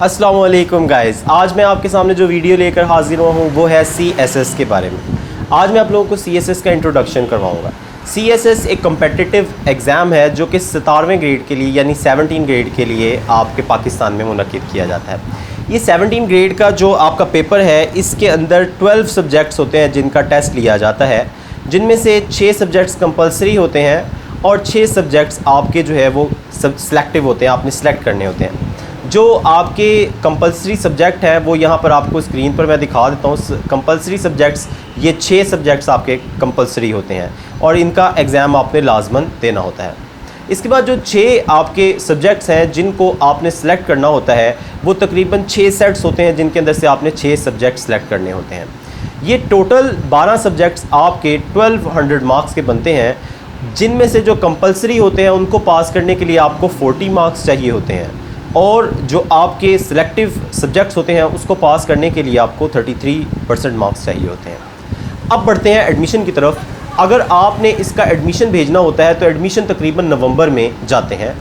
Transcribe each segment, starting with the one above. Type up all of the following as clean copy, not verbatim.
अस्सलाम वालेकुम गाइस, आज मैं आपके सामने जो वीडियो लेकर हाजिर हुआ हूँ वो है CSS के बारे में। आज मैं आप लोगों को CSS का इंट्रोडक्शन करवाऊँगा। CSS एक कम्पिटिटिव एग्ज़ाम है जो कि 17वें ग्रेड के लिए यानी 17 ग्रेड के लिए आपके पाकिस्तान में मुनक़िद किया जाता है। ये 17 ग्रेड का जो आपका पेपर है इसके अंदर 12 सब्जेक्ट्स होते हैं जिनका टेस्ट लिया जाता है, जिनमें से 6 सब्जेक्ट्स कंपलसरी होते हैं और 6 सब्जेक्ट्स आपके जो है वो सब सिलेक्टिव होते हैं, आपने सेलेक्ट करने होते हैं। जो आपके कंपलसरी सब्जेक्ट है वो यहाँ पर आपको स्क्रीन पर मैं दिखा देता हूँ। कंपलसरी सब्जेक्ट्स ये 6 सब्जेक्ट्स आपके कंपलसरी होते हैं और इनका एग्ज़ाम आपने लाजमन देना होता है। इसके बाद जो 6 आपके सब्जेक्ट्स हैं जिनको आपने सेलेक्ट करना होता है वो तकरीबन 6 सेट्स होते हैं जिनके अंदर से आपने 6 सब्जेक्ट सेलेक्ट करने होते हैं। ये टोटल 12 सब्जेक्ट्स आपके 1200 मार्क्स के बनते हैं, जिनमें से जो कंपलसरी होते हैं उनको पास करने के लिए आपको 40 मार्क्स चाहिए होते हैं और जो आपके सिलेक्टिव सब्जेक्ट्स होते हैं उसको पास करने के लिए आपको 33% मार्क्स चाहिए होते हैं। अब बढ़ते हैं एडमिशन की तरफ। अगर आपने इसका एडमिशन भेजना होता है तो एडमिशन तकरीबन नवंबर में जाते हैं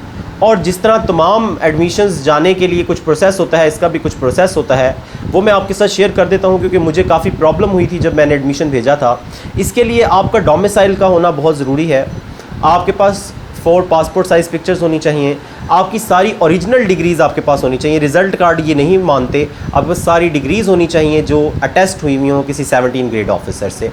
और जिस तरह तमाम एडमिशन्स जाने के लिए कुछ प्रोसेस होता है, इसका भी कुछ प्रोसेस होता है, वो मैं आपके साथ शेयर कर देता हूँ क्योंकि मुझे काफ़ी प्रॉब्लम हुई थी जब मैंने एडमिशन भेजा था। इसके लिए आपका डोमिसाइल का होना बहुत ज़रूरी है। आपके पास 4 पासपोर्ट साइज़ पिक्चर्स होनी चाहिए, आपकी सारी ओरिजिनल डिग्रीज़ आपके पास होनी चाहिए। रिज़ल्ट कार्ड ये नहीं मानते, आपके पास सारी डिग्रीज़ होनी चाहिए जो अटेस्ट हुई हुई हों किसी 17 ग्रेड ऑफिसर से।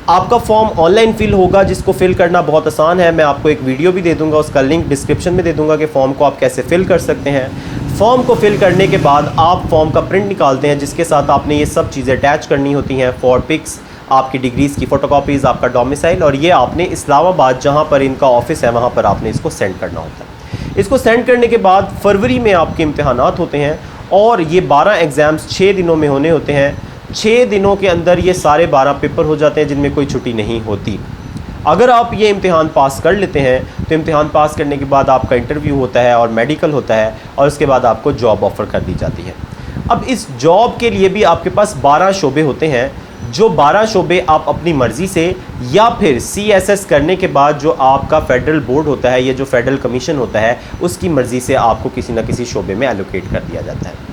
आपका फॉर्म ऑनलाइन फिल होगा जिसको फिल करना बहुत आसान है। मैं आपको एक वीडियो भी दे दूंगा, उसका लिंक डिस्क्रिप्शन में दे दूंगा कि फ़ॉर्म को आप कैसे फ़िल कर सकते हैं। फॉर्म को फिल करने के बाद आप फॉर्म का प्रिंट निकालते हैं जिसके साथ आपने ये सब चीज़ें अटैच करनी होती हैं। 4 पिक्स, आपकी डिग्रीज़ की फ़ोटोकॉपीज़, आपका डोमिसाइल, और ये आपने इस्लामाबाद जहाँ पर इनका ऑफ़िस है वहाँ पर आपने इसको सेंड करना होता है। इसको सेंड करने के बाद फरवरी में आपके इम्तहानात होते हैं और ये 12 एग्ज़ाम्स 6 दिनों में होने होते हैं। 6 दिनों के अंदर ये सारे 12 पेपर हो जाते हैं जिनमें कोई छुट्टी नहीं होती। अगर आप ये इम्तिहान पास कर लेते हैं तो इम्तिहान पास करने के बाद आपका इंटरव्यू होता है और मेडिकल होता है और उसके बाद आपको जॉब ऑफ़र कर दी जाती है। अब इस जॉब के लिए भी आपके पास 12 शोबे होते हैं, जो 12 शोबे आप अपनी मर्ज़ी से या फिर CSS करने के बाद जो आपका फेडरल बोर्ड होता है, ये जो फेडरल कमीशन होता है, उसकी मर्ज़ी से आपको किसी न किसी शोबे में एलोकेट कर दिया जाता है।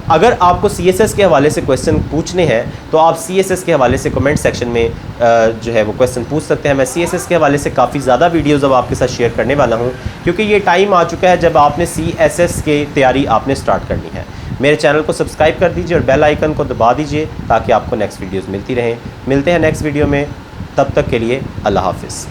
अगर आपको CSS के हवाले से क्वेश्चन पूछने हैं तो आप CSS के हवाले से कमेंट सेक्शन में जो है वो क्वेश्चन पूछ सकते हैं। मैं CSS के हवाले से काफ़ी ज़्यादा वीडियोज़ अब आपके साथ शेयर करने वाला हूँ क्योंकि ये टाइम आ चुका है जब आपने CSS की तैयारी आपने स्टार्ट करनी है। मेरे चैनल को सब्सक्राइब कर दीजिए और बेल आइकन को दबा दीजिए ताकि आपको नेक्स्ट वीडियोज़ मिलती रहें। मिलते हैं नेक्स्ट वीडियो में, तब तक के लिए अल्लाह हाफ़िज़।